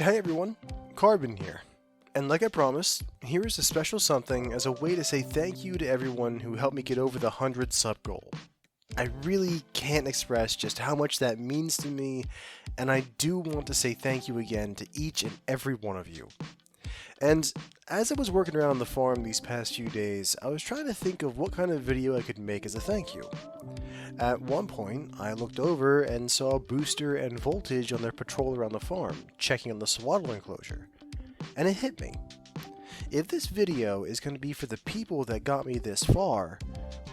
Hey everyone, Carbon here. And like I promised, here is a special something as a way to say thank you to everyone who helped me get over the 100 sub goal. I really can't express just how much that means to me, and I do want to say thank you again to each and every one of you. And as I was working around the farm these past few days, I was trying to think of what kind of video I could make as a thank you. At one point, I looked over and saw Booster and Voltage on their patrol around the farm, checking on the swaddle enclosure. And it hit me. If this video is going to be for the people that got me this far,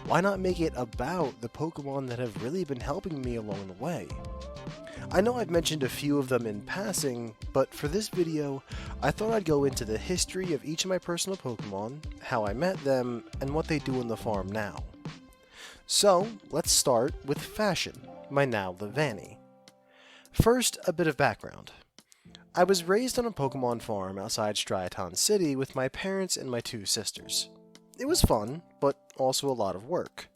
why not make it about the Pokemon that have really been helping me along the way? I know I've mentioned a few of them in passing, but for this video, I thought I'd go into the history of each of my personal Pokemon, how I met them, and what they do on the farm now. So, let's start with Fashion, my now Levanny. First, a bit of background. I was raised on a Pokemon farm outside Striaton City with my parents and my two sisters. It was fun, but also a lot of work.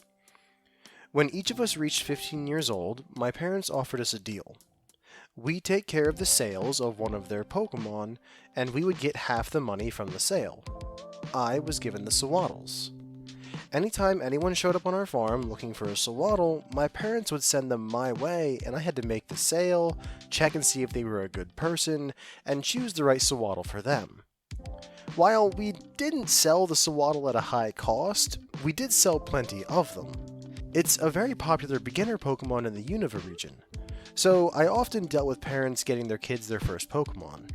When each of us reached 15 years old, my parents offered us a deal. We take care of the sales of one of their Pokemon, and we would get half the money from the sale. I was given the Sawaddles. Anytime anyone showed up on our farm looking for a Sawaddle, my parents would send them my way, and I had to make the sale, check and see if they were a good person, and choose the right Sawaddle for them. While we didn't sell the Sawaddle at a high cost, we did sell plenty of them. It's a very popular beginner Pokemon in the Unova region, so I often dealt with parents getting their kids their first Pokemon.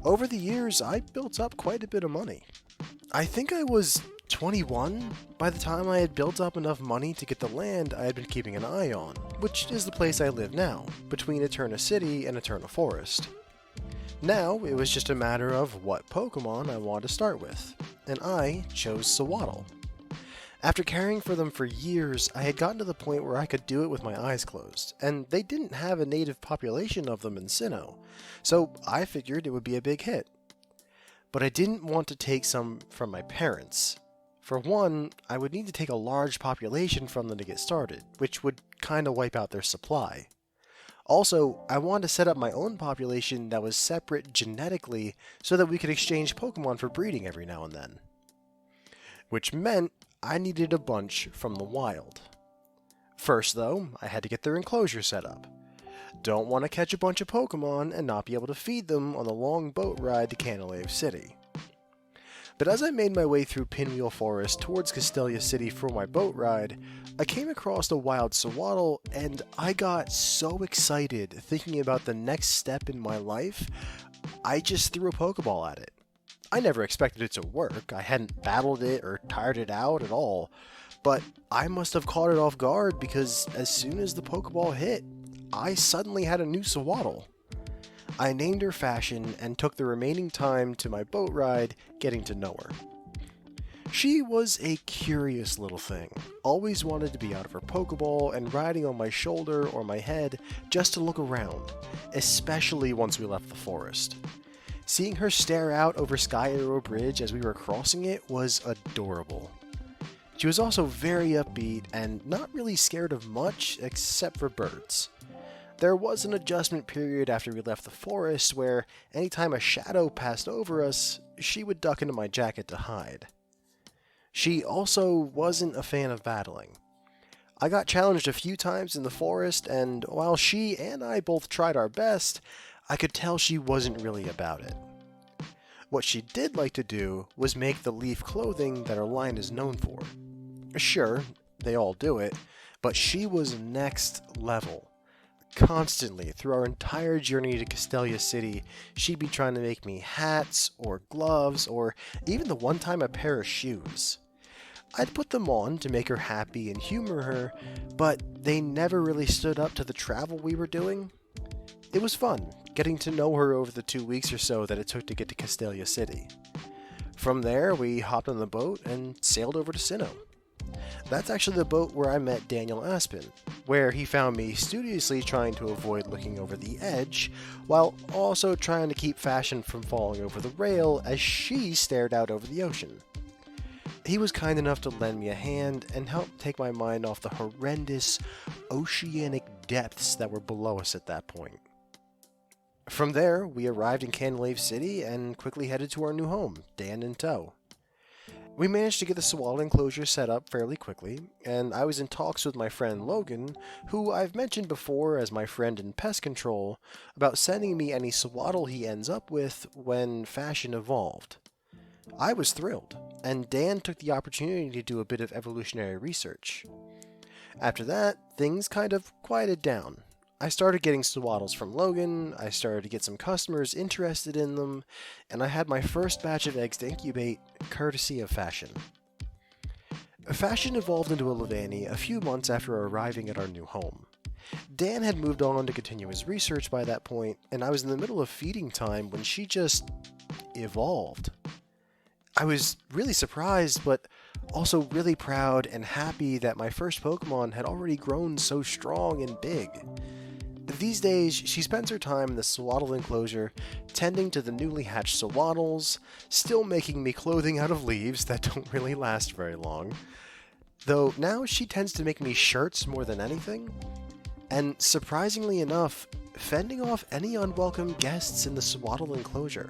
Over the years, I built up quite a bit of money. I think I was 21 by the time I had built up enough money to get the land I had been keeping an eye on, which is the place I live now, between Eterna City and Eterna Forest. Now, it was just a matter of what Pokemon I wanted to start with, and I chose Sawaddle. After caring for them for years, I had gotten to the point where I could do it with my eyes closed, and they didn't have a native population of them in Sinnoh, so I figured it would be a big hit. But I didn't want to take some from my parents. For one, I would need to take a large population from them to get started, which would kinda wipe out their supply. Also, I wanted to set up my own population that was separate genetically so that we could exchange Pokemon for breeding every now and then. Which meant I needed a bunch from the wild. First though, I had to get their enclosure set up. Don't want to catch a bunch of Pokemon and not be able to feed them on the long boat ride to Canalave City. But as I made my way through Pinwheel Forest towards Castelia City for my boat ride, I came across a wild Sawaddle, and I got so excited thinking about the next step in my life, I just threw a Pokeball at it. I never expected it to work, I hadn't battled it or tired it out at all, but I must have caught it off guard because as soon as the Pokeball hit, I suddenly had a new Sawaddle. I named her Fashion and took the remaining time to my boat ride getting to know her. She was a curious little thing, always wanted to be out of her Pokeball and riding on my shoulder or my head just to look around, especially once we left the forest. Seeing her stare out over Sky Arrow Bridge as we were crossing it was adorable. She was also very upbeat and not really scared of much except for birds. There was an adjustment period after we left the forest where anytime a shadow passed over us, she would duck into my jacket to hide. She also wasn't a fan of battling. I got challenged a few times in the forest, and while she and I both tried our best, I could tell she wasn't really about it. What she did like to do was make the leaf clothing that our line is known for. Sure, they all do it, but she was next level. Constantly, through our entire journey to Castelia City, she'd be trying to make me hats, or gloves, or even the one time a pair of shoes. I'd put them on to make her happy and humor her, but they never really stood up to the travel we were doing. It was fun, getting to know her over the 2 weeks or so that it took to get to Castelia City. From there, we hopped on the boat and sailed over to Sinnoh. That's actually the boat where I met Daniel Aspen, where he found me studiously trying to avoid looking over the edge, while also trying to keep Fashion from falling over the rail as she stared out over the ocean. He was kind enough to lend me a hand and help take my mind off the horrendous oceanic depths that were below us at that point. From there, we arrived in Canlave City and quickly headed to our new home, Dan in tow. We managed to get the swaddle enclosure set up fairly quickly, and I was in talks with my friend Logan, who I've mentioned before as my friend in pest control, about sending me any swaddle he ends up with when fashion evolved. I was thrilled, and Dan took the opportunity to do a bit of evolutionary research. After that, things kind of quieted down. I started getting swaddles from Logan, I started to get some customers interested in them, and I had my first batch of eggs to incubate, courtesy of Fashion. Fashion evolved into a Levani a few months after arriving at our new home. Dan had moved on to continue his research by that point, and I was in the middle of feeding time when she just evolved. I was really surprised, but also really proud and happy that my first Pokemon had already grown so strong and big. These days, she spends her time in the swaddle enclosure, tending to the newly hatched swaddles, still making me clothing out of leaves that don't really last very long. Though now she tends to make me shirts more than anything, and surprisingly enough, fending off any unwelcome guests in the swaddle enclosure.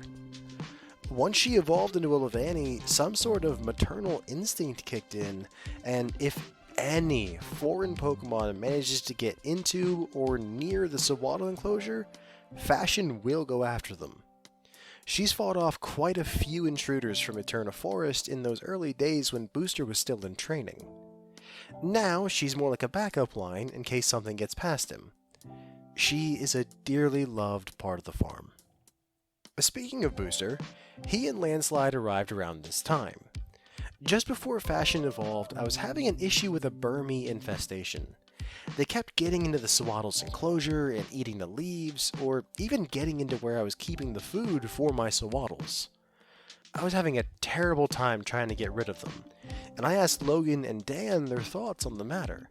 Once she evolved into a Levani, some sort of maternal instinct kicked in, and if any foreign Pokemon manages to get into or near the swaddle enclosure, Fashion will go after them. She's fought off quite a few intruders from Eterna Forest in those early days when Booster was still in training. Now she's more like a backup line in case something gets past him. She is a dearly loved part of the farm. Speaking of Booster, he and Landslide arrived around this time. Just before Fashion evolved, I was having an issue with a Burmy infestation. They kept getting into the swaddle's enclosure and eating the leaves, or even getting into where I was keeping the food for my swaddles. I was having a terrible time trying to get rid of them, and I asked Logan and Dan their thoughts on the matter.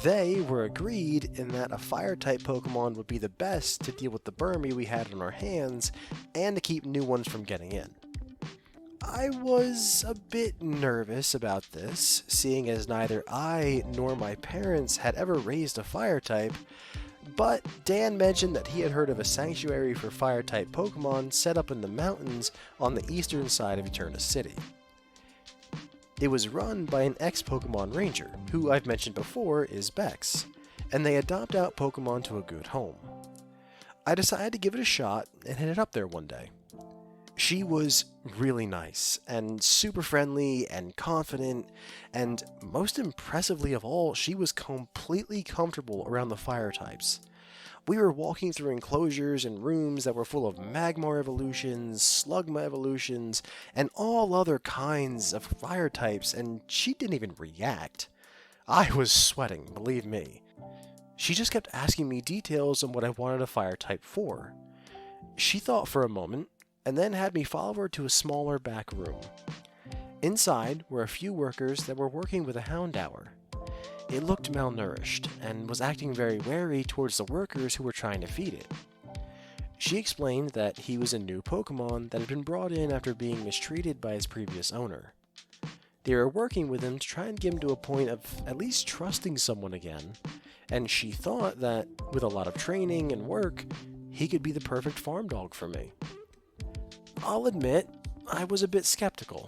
They were agreed in that a Fire-type Pokemon would be the best to deal with the Burmy we had on our hands, and to keep new ones from getting in. I was a bit nervous about this, seeing as neither I nor my parents had ever raised a Fire-type, but Dan mentioned that he had heard of a sanctuary for Fire-type Pokemon set up in the mountains on the eastern side of Eterna City. It was run by an ex-Pokemon Ranger, who I've mentioned before is Bex, and they adopt out Pokemon to a good home. I decided to give it a shot and headed up there one day. She was really nice, and super friendly and confident, and most impressively of all, she was completely comfortable around the fire types. We were walking through enclosures and rooms that were full of Magmar evolutions, Slugma evolutions, and all other kinds of fire types, and she didn't even react. I was sweating, believe me. She just kept asking me details on what I wanted a fire type for. She thought for a moment, and then had me follow her to a smaller back room. Inside were a few workers that were working with a Houndour. It looked malnourished, and was acting very wary towards the workers who were trying to feed it. She explained that he was a new Pokemon that had been brought in after being mistreated by his previous owner. They were working with him to try and get him to a point of at least trusting someone again, and she thought that, with a lot of training and work, he could be the perfect farm dog for me. I'll admit, I was a bit skeptical.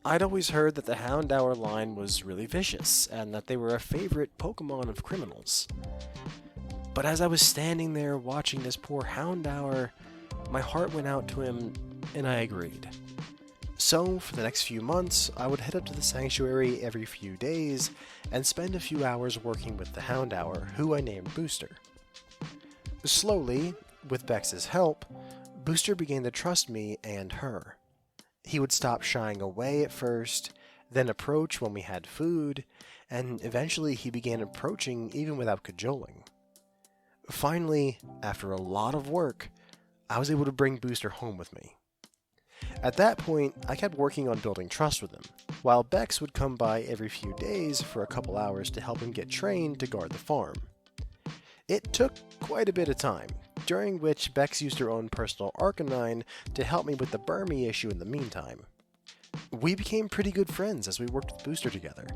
I'd always heard that the Houndour line was really vicious, and that they were a favorite Pokemon of criminals. But as I was standing there watching this poor Houndour, my heart went out to him, and I agreed. So, for the next few months, I would head up to the sanctuary every few days, and spend a few hours working with the Houndour, who I named Booster. Slowly, with Bex's help, Booster began to trust me and her. He would stop shying away at first, then approach when we had food, and eventually he began approaching even without cajoling. Finally, after a lot of work, I was able to bring Booster home with me. At that point, I kept working on building trust with him, while Bex would come by every few days for a couple hours to help him get trained to guard the farm. It took quite a bit of time, during which Bex used her own personal Arcanine to help me with the Burmy issue in the meantime. We became pretty good friends as we worked with Booster together.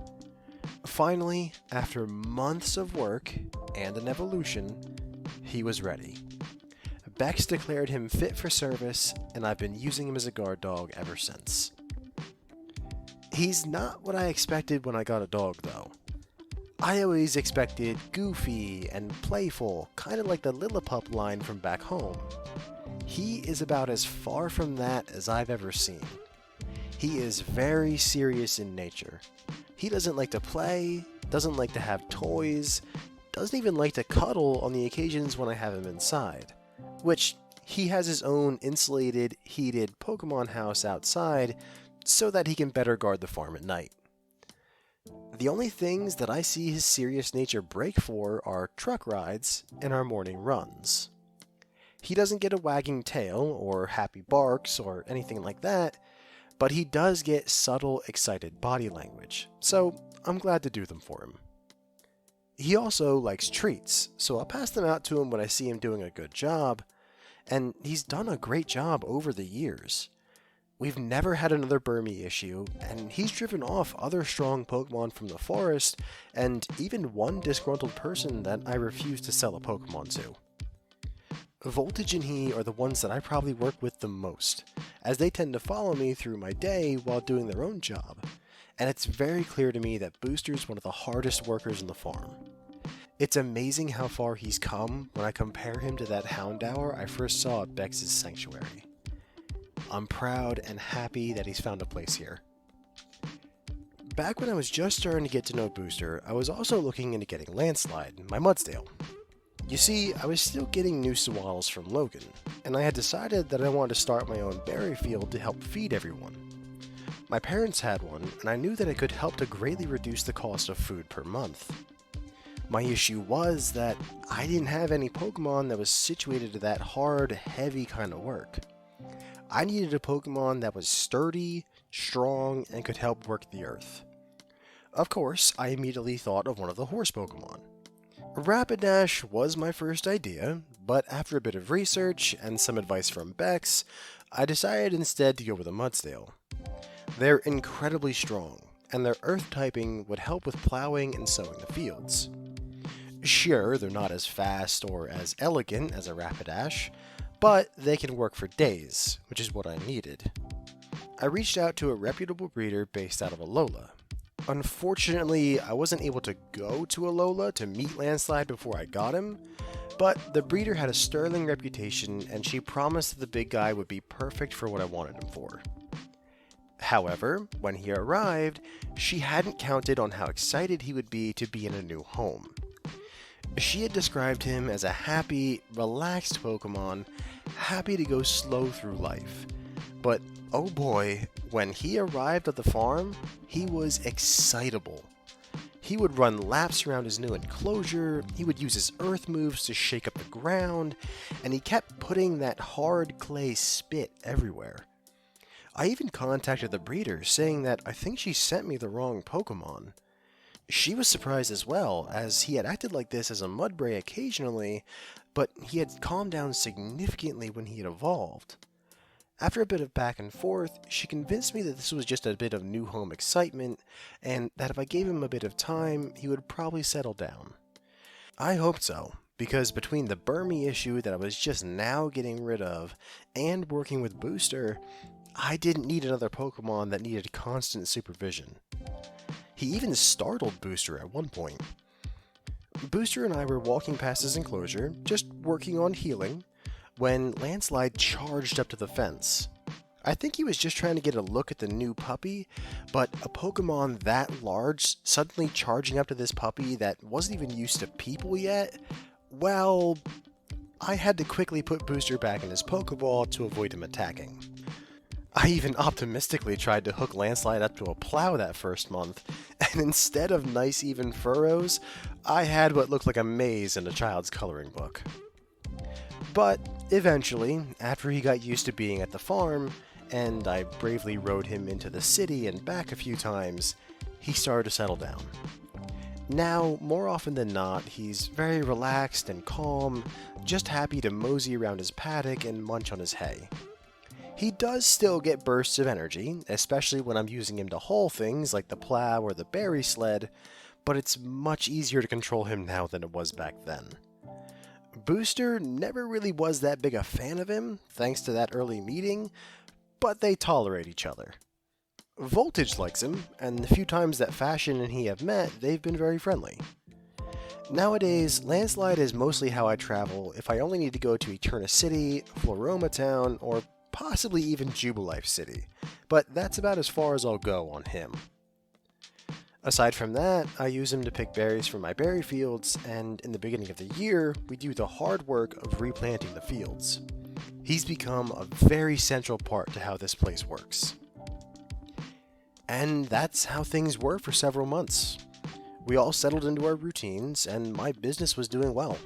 Finally, after months of work and an evolution, he was ready. Bex declared him fit for service, and I've been using him as a guard dog ever since. He's not what I expected when I got a dog, though. I always expected goofy and playful, kind of like the Lillipup line from back home. He is about as far from that as I've ever seen. He is very serious in nature. He doesn't like to play, doesn't like to have toys, doesn't even like to cuddle on the occasions when I have him inside, which he has his own insulated, heated Pokemon house outside so that he can better guard the farm at night. The only things that I see his serious nature break for are truck rides and our morning runs. He doesn't get a wagging tail or happy barks or anything like that, but he does get subtle, excited body language, so I'm glad to do them for him. He also likes treats, so I'll pass them out to him when I see him doing a good job, and he's done a great job over the years. We've never had another Burmy issue, and he's driven off other strong Pokemon from the forest, and even one disgruntled person that I refuse to sell a Pokemon to. Voltage and he are the ones that I probably work with the most, as they tend to follow me through my day while doing their own job, and it's very clear to me that Booster's one of the hardest workers in the farm. It's amazing how far he's come when I compare him to that Houndour I first saw at Bex's sanctuary. I'm proud and happy that he's found a place here. Back when I was just starting to get to know Booster, I was also looking into getting Landslide, my Mudsdale. You see, I was still getting new Sawaddles from Logan, and I had decided that I wanted to start my own berry field to help feed everyone. My parents had one, and I knew that it could help to greatly reduce the cost of food per month. My issue was that I didn't have any Pokemon that was situated to that hard, heavy kind of work. I needed a Pokemon that was sturdy, strong, and could help work the earth. Of course, I immediately thought of one of the horse Pokemon. Rapidash was my first idea, but after a bit of research and some advice from Bex, I decided instead to go with a Mudsdale. They're incredibly strong, and their earth typing would help with plowing and sowing the fields. Sure, they're not as fast or as elegant as a Rapidash, but they can work for days, which is what I needed. I reached out to a reputable breeder based out of Alola. Unfortunately, I wasn't able to go to Alola to meet Landslide before I got him, but the breeder had a sterling reputation and she promised that the big guy would be perfect for what I wanted him for. However, when he arrived, she hadn't counted on how excited he would be to be in a new home. She had described him as a happy, relaxed Pokemon, happy to go slow through life. But oh boy, when he arrived at the farm, he was excitable. He would run laps around his new enclosure, he would use his earth moves to shake up the ground, and he kept putting that hard clay spit everywhere. I even contacted the breeder saying that I think she sent me the wrong Pokemon. She was surprised as well, as he had acted like this as a Mudbray occasionally, but he had calmed down significantly when he had evolved. After a bit of back and forth, she convinced me that this was just a bit of new home excitement, and that if I gave him a bit of time, he would probably settle down. I hoped so, because between the Burmy issue that I was just now getting rid of, and working with Booster, I didn't need another Pokemon that needed constant supervision. He even startled Booster at one point. Booster and I were walking past his enclosure, just working on healing, when Landslide charged up to the fence. I think he was just trying to get a look at the new puppy, but a Pokemon that large suddenly charging up to this puppy that wasn't even used to people yet, well, I had to quickly put Booster back in his Pokeball to avoid him attacking. I even optimistically tried to hook Landslide up to a plow that first month, and instead of nice even furrows, I had what looked like a maze in a child's coloring book. But eventually, after he got used to being at the farm, and I bravely rode him into the city and back a few times, he started to settle down. Now, more often than not, he's very relaxed and calm, just happy to mosey around his paddock and munch on his hay. He does still get bursts of energy, especially when I'm using him to haul things like the plow or the berry sled, but it's much easier to control him now than it was back then. Booster never really was that big a fan of him, thanks to that early meeting, but they tolerate each other. Voltage likes him, and the few times that Fashion and he have met, they've been very friendly. Nowadays, Landslide is mostly how I travel if I only need to go to Eterna City, Floroma Town, or possibly even Jubilife City, but that's about as far as I'll go on him. Aside from that, I use him to pick berries from my berry fields, and in the beginning of the year, we do the hard work of replanting the fields. He's become a very central part to how this place works. And that's how things were for several months. We all settled into our routines, and my business was doing well.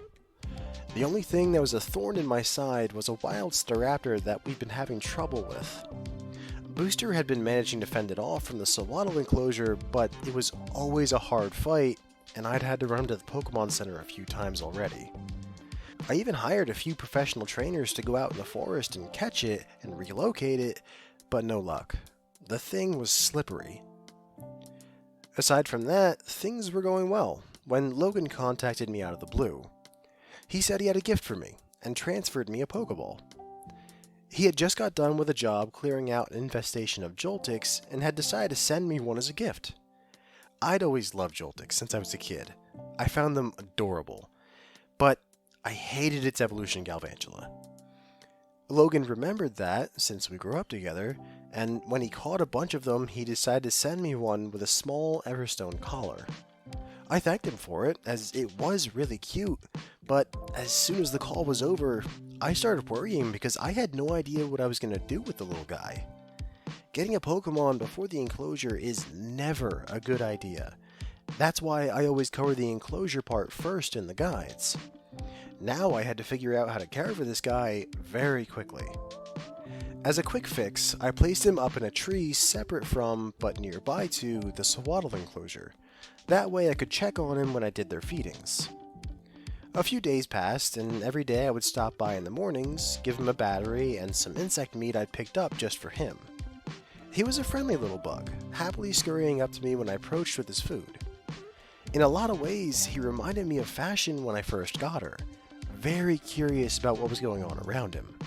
The only thing that was a thorn in my side was a wild staraptor that we've been having trouble with. Booster had been managing to fend it off from the Sawaddle enclosure, but it was always a hard fight, and I'd had to run to the Pokemon Center a few times already. I even hired a few professional trainers to go out in the forest and catch it and relocate it, but no luck. The thing was slippery. Aside from that, things were going well when Logan contacted me out of the blue. He said he had a gift for me and transferred me a Pokeball. He had just got done with a job clearing out an infestation of Joltix and had decided to send me one as a gift. I'd always loved Joltix since I was a kid. I found them adorable, but I hated its evolution Galvantula. Logan remembered that since we grew up together, and when he caught a bunch of them, he decided to send me one with a small Everstone collar. I thanked him for it, as it was really cute, but as soon as the call was over, I started worrying because I had no idea what I was going to do with the little guy. Getting a Pokemon before the enclosure is never a good idea. That's why I always cover the enclosure part first in the guides. Now I had to figure out how to care for this guy very quickly. As a quick fix, I placed him up in a tree separate from, but nearby to, the Sawaddle enclosure. That way I could check on him when I did their feedings. A few days passed, and every day I would stop by in the mornings, give him a battery and some insect meat I'd picked up just for him. He was a friendly little bug, happily scurrying up to me when I approached with his food. In a lot of ways, he reminded me of Fashion when I first got her, very curious about what was going on around him.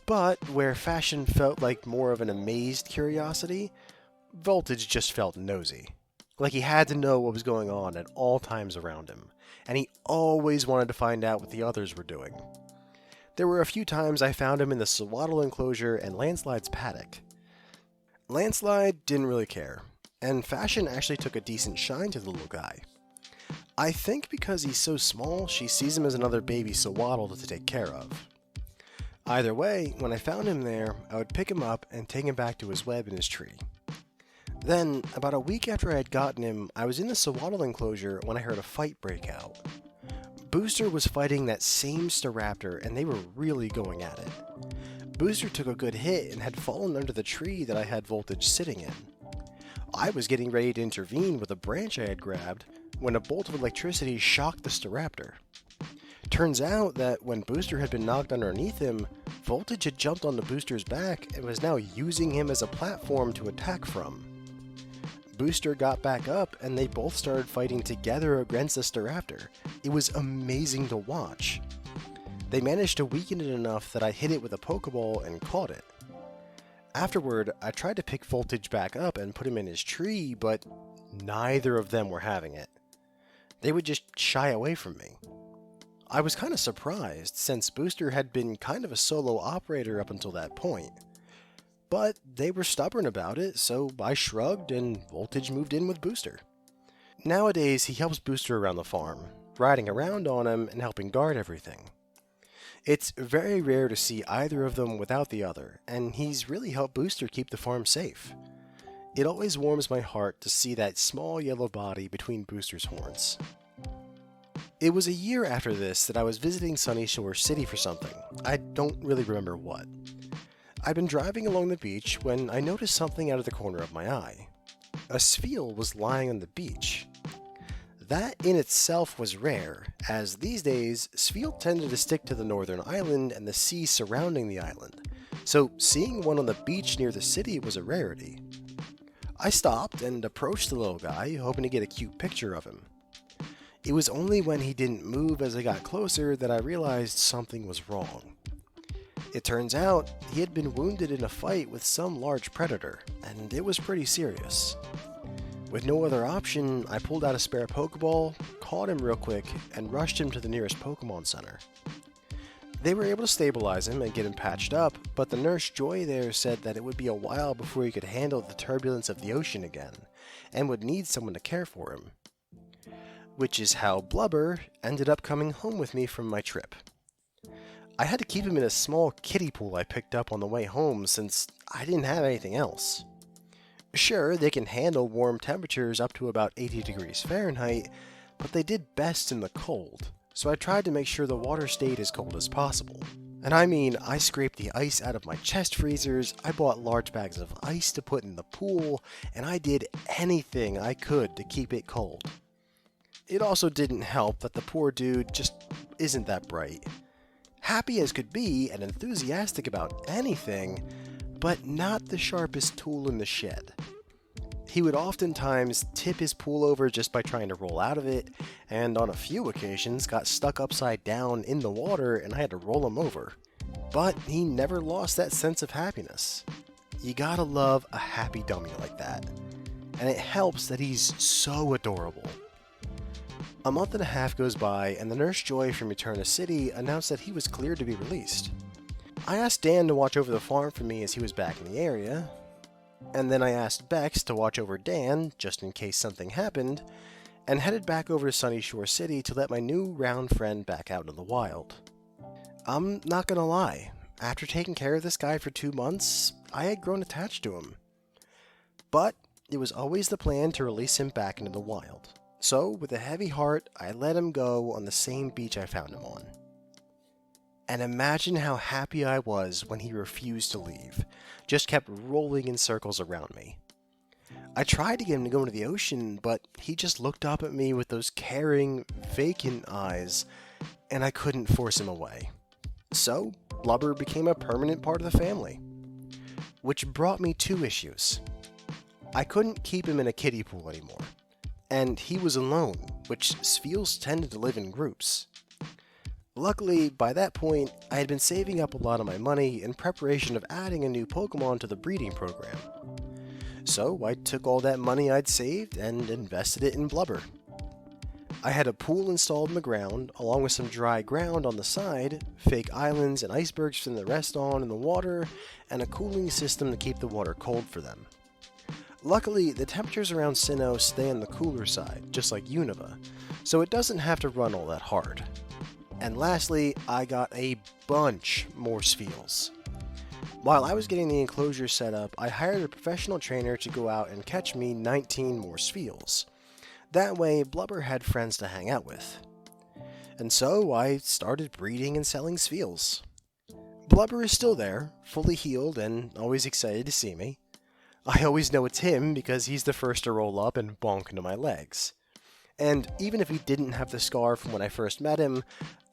But where Fashion felt like more of an amazed curiosity, Voltage just felt nosy. Like he had to know what was going on at all times around him, and he always wanted to find out what the others were doing. There were a few times I found him in the Sawaddle enclosure and Landslide's paddock. Landslide didn't really care, and Fashion actually took a decent shine to the little guy. I think because he's so small, she sees him as another baby Sawaddle to take care of. Either way, when I found him there, I would pick him up and take him back to his web in his tree. Then, about a week after I had gotten him, I was in the Sawaddle enclosure when I heard a fight break out. Booster was fighting that same Staraptor, and they were really going at it. Booster took a good hit and had fallen under the tree that I had Voltage sitting in. I was getting ready to intervene with a branch I had grabbed when a bolt of electricity shocked the Staraptor. Turns out that when Booster had been knocked underneath him, Voltage had jumped onto Booster's back and was now using him as a platform to attack from. Booster got back up and they both started fighting together against the Staraptor. It was amazing to watch. They managed to weaken it enough that I hit it with a Pokeball and caught it. Afterward, I tried to pick Voltage back up and put him in his tree, but neither of them were having it. They would just shy away from me. I was kind of surprised, since Booster had been kind of a solo operator up until that point. But they were stubborn about it, so I shrugged and Voltage moved in with Booster. Nowadays, he helps Booster around the farm, riding around on him and helping guard everything. It's very rare to see either of them without the other, and he's really helped Booster keep the farm safe. It always warms my heart to see that small yellow body between Booster's horns. It was a year after this that I was visiting Sunny Shore City for something. I don't really remember what. I'd been driving along the beach when I noticed something out of the corner of my eye. A Spheal was lying on the beach. That in itself was rare, as these days, Spheal tended to stick to the northern island and the sea surrounding the island, so seeing one on the beach near the city was a rarity. I stopped and approached the little guy, hoping to get a cute picture of him. It was only when he didn't move as I got closer that I realized something was wrong. It turns out he had been wounded in a fight with some large predator, and it was pretty serious. With no other option, I pulled out a spare Pokeball, caught him real quick, and rushed him to the nearest Pokemon Center. They were able to stabilize him and get him patched up, but the nurse Joy there said that it would be a while before he could handle the turbulence of the ocean again, and would need someone to care for him. Which is how Blubber ended up coming home with me from my trip. I had to keep him in a small kiddie pool I picked up on the way home since I didn't have anything else. Sure, they can handle warm temperatures up to about 80 degrees Fahrenheit, but they did best in the cold, so I tried to make sure the water stayed as cold as possible. And I mean, I scraped the ice out of my chest freezers, I bought large bags of ice to put in the pool, and I did anything I could to keep it cold. It also didn't help that the poor dude just isn't that bright. Happy as could be and enthusiastic about anything, but not the sharpest tool in the shed. He would oftentimes tip his pool over just by trying to roll out of it, and on a few occasions got stuck upside down in the water and I had to roll him over. But he never lost that sense of happiness. You gotta love a happy dummy like that. And it helps that he's so adorable. A month and a half goes by, and the nurse Joy from Eterna City announced that he was cleared to be released. I asked Dan to watch over the farm for me as he was back in the area, and then I asked Bex to watch over Dan, just in case something happened, and headed back over to Sunny Shore City to let my new round friend back out in the wild. I'm not gonna lie, after taking care of this guy for 2 months, I had grown attached to him. But it was always the plan to release him back into the wild. So, with a heavy heart, I let him go on the same beach I found him on. And imagine how happy I was when he refused to leave, just kept rolling in circles around me. I tried to get him to go into the ocean, but he just looked up at me with those caring, vacant eyes, and I couldn't force him away. So, Blubber became a permanent part of the family. Which brought me 2 issues. I couldn't keep him in a kiddie pool anymore. And he was alone, which Spheels tended to live in groups. Luckily, by that point, I had been saving up a lot of my money in preparation of adding a new Pokemon to the breeding program. So I took all that money I'd saved and invested it in Blubber. I had a pool installed in the ground, along with some dry ground on the side, fake islands and icebergs for them to rest on in the water, and a cooling system to keep the water cold for them. Luckily, the temperatures around Sinnoh stay on the cooler side, just like Unova, so it doesn't have to run all that hard. And lastly, I got a bunch more Spheels. While I was getting the enclosure set up, I hired a professional trainer to go out and catch me 19 more Spheels. That way, Blubber had friends to hang out with. And so, I started breeding and selling Spheels. Blubber is still there, fully healed and always excited to see me. I always know it's him because he's the first to roll up and bonk into my legs. And even if he didn't have the scar from when I first met him,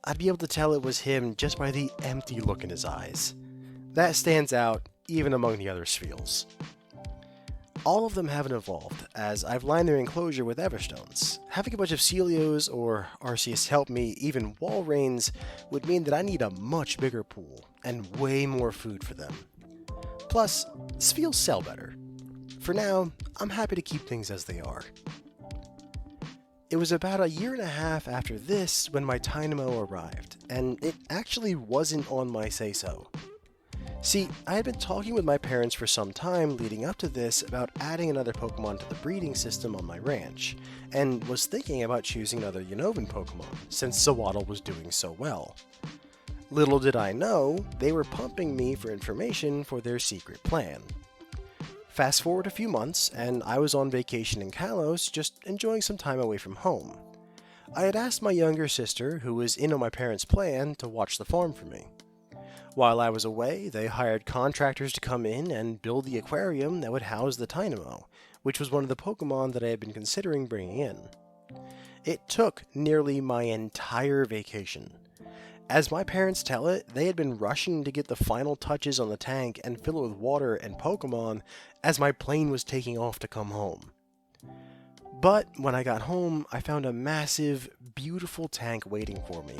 I'd be able to tell it was him just by the empty look in his eyes. That stands out even among the other Spheels. All of them haven't evolved, as I've lined their enclosure with Everstones. Having a bunch of Celios, or Arceus help me, even Walreins, would mean that I need a much bigger pool, and way more food for them. Plus, Spheels sell better. For now, I'm happy to keep things as they are. It was about 1.5 years after this when my Tynamo arrived, and it actually wasn't on my say-so. See, I had been talking with my parents for some time leading up to this about adding another Pokemon to the breeding system on my ranch, and was thinking about choosing another Unovan Pokemon, since Sawaddle was doing so well. Little did I know, they were pumping me for information for their secret plan. Fast forward a few months, and I was on vacation in Kalos, just enjoying some time away from home. I had asked my younger sister, who was in on my parents' plan, to watch the farm for me. While I was away, they hired contractors to come in and build the aquarium that would house the Tynamo, which was one of the Pokemon that I had been considering bringing in. It took nearly my entire vacation. As my parents tell it, they had been rushing to get the final touches on the tank and fill it with water and Pokemon as my plane was taking off to come home. But when I got home, I found a massive, beautiful tank waiting for me,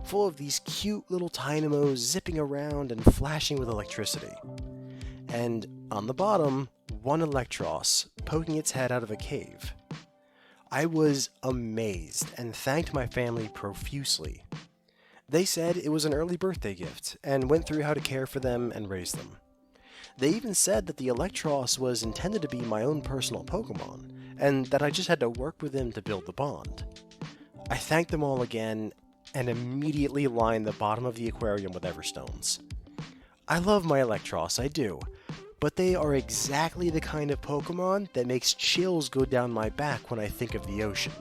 full of these cute little dynamos zipping around and flashing with electricity. And on the bottom, one Electros poking its head out of a cave. I was amazed and thanked my family profusely. They said it was an early birthday gift and went through how to care for them and raise them. They even said that the Electros was intended to be my own personal Pokemon, and that I just had to work with him to build the bond. I thanked them all again, and immediately lined the bottom of the aquarium with Everstones. I love my Electros, I do, but they are exactly the kind of Pokemon that makes chills go down my back when I think of the ocean.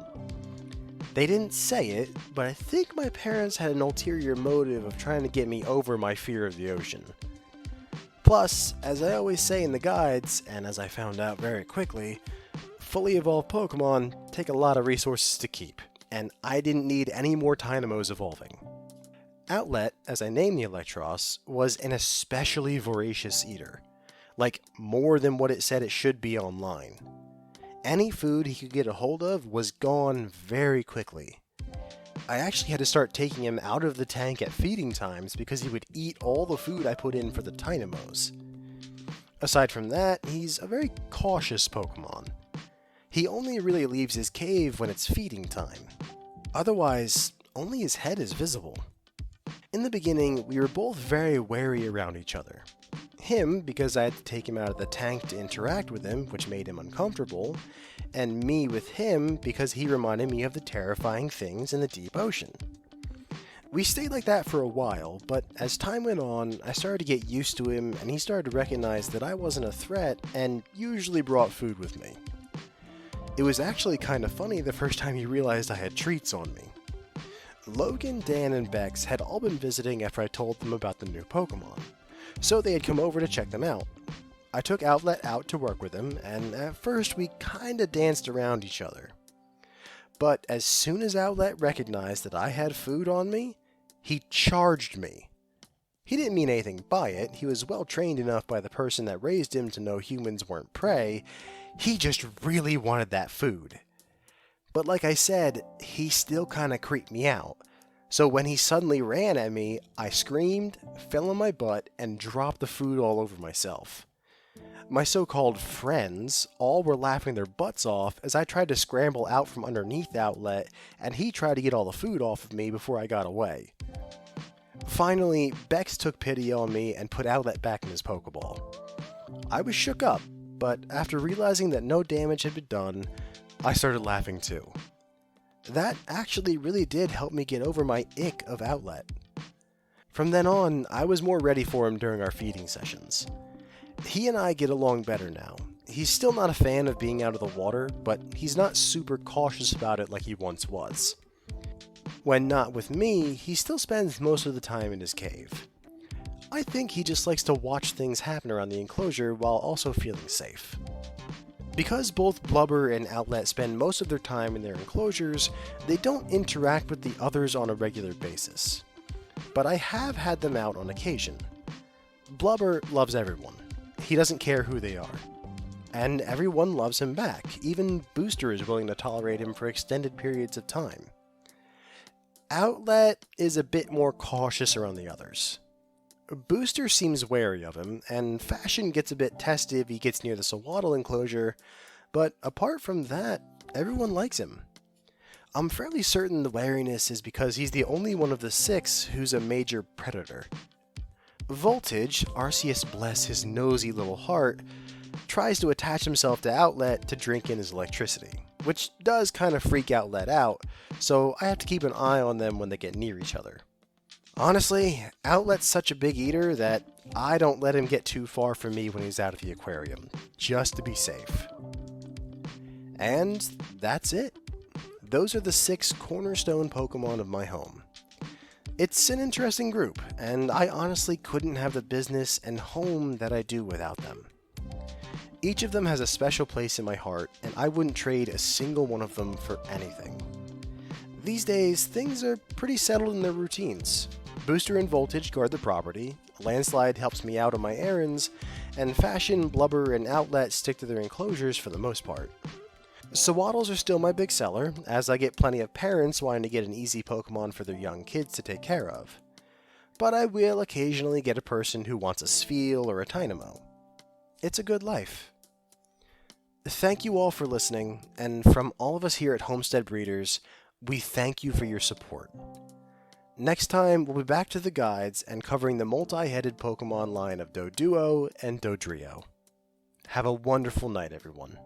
They didn't say it, but I think my parents had an ulterior motive of trying to get me over my fear of the ocean. Plus, as I always say in the guides, and as I found out very quickly, fully evolved Pokemon take a lot of resources to keep, and I didn't need any more Dynamos evolving. Outlet, as I named the Electros, was an especially voracious eater. Like, more than what it said it should be online. Any food he could get a hold of was gone very quickly. I actually had to start taking him out of the tank at feeding times because he would eat all the food I put in for the Dynamos. Aside from that, he's a very cautious Pokemon. He only really leaves his cave when it's feeding time. Otherwise, only his head is visible. In the beginning, we were both very wary around each other. Him, because I had to take him out of the tank to interact with him, which made him uncomfortable, and me with him because he reminded me of the terrifying things in the deep ocean. We stayed like that for a while, but as time went on, I started to get used to him and he started to recognize that I wasn't a threat and usually brought food with me. It was actually kind of funny the first time he realized I had treats on me. Logan, Dan, and Bex had all been visiting after I told them about the new Pokemon, so they had come over to check them out. I took Outlet out to work with him, and at first we kinda danced around each other. But as soon as Outlet recognized that I had food on me, he charged me. He didn't mean anything by it, he was well trained enough by the person that raised him to know humans weren't prey, he just really wanted that food. But like I said, he still kinda creeped me out. So when he suddenly ran at me, I screamed, fell on my butt, and dropped the food all over myself. My so-called friends all were laughing their butts off as I tried to scramble out from underneath Outlet, and he tried to get all the food off of me before I got away. Finally, Bex took pity on me and put Outlet back in his Pokeball. I was shook up, but after realizing that no damage had been done, I started laughing too. That actually really did help me get over my ick of Outlet. From then on, I was more ready for him during our feeding sessions. He and I get along better now. He's still not a fan of being out of the water, but he's not super cautious about it like he once was. When not with me, he still spends most of the time in his cave. I think he just likes to watch things happen around the enclosure while also feeling safe. Because both Blubber and Outlet spend most of their time in their enclosures, they don't interact with the others on a regular basis. But I have had them out on occasion. Blubber loves everyone. He doesn't care who they are. And everyone loves him back. Even Booster is willing to tolerate him for extended periods of time. Outlet is a bit more cautious around the others. Booster seems wary of him, and Fashion gets a bit testy if he gets near the Sawaddle enclosure, but apart from that, everyone likes him. I'm fairly certain the wariness is because he's the only one of the 6 who's a major predator. Voltage, Arceus bless his nosy little heart, tries to attach himself to Outlet to drink in his electricity, which does kind of freak Outlet out, so I have to keep an eye on them when they get near each other. Honestly, Outlet's such a big eater that I don't let him get too far from me when he's out of the aquarium, just to be safe. And that's it. Those are the 6 cornerstone Pokemon of my home. It's an interesting group, and I honestly couldn't have the business and home that I do without them. Each of them has a special place in my heart, and I wouldn't trade a single one of them for anything. These days, things are pretty settled in their routines. Booster and Voltage guard the property, Landslide helps me out on my errands, and Fashion, Blubber, and Outlet stick to their enclosures for the most part. Sawaddles are still my big seller, as I get plenty of parents wanting to get an easy Pokemon for their young kids to take care of. But I will occasionally get a person who wants a Spheal or a Tynamo. It's a good life. Thank you all for listening, and from all of us here at Homestead Breeders, we thank you for your support. Next time, we'll be back to the guides and covering the multi-headed Pokemon line of Doduo and Dodrio. Have a wonderful night, everyone.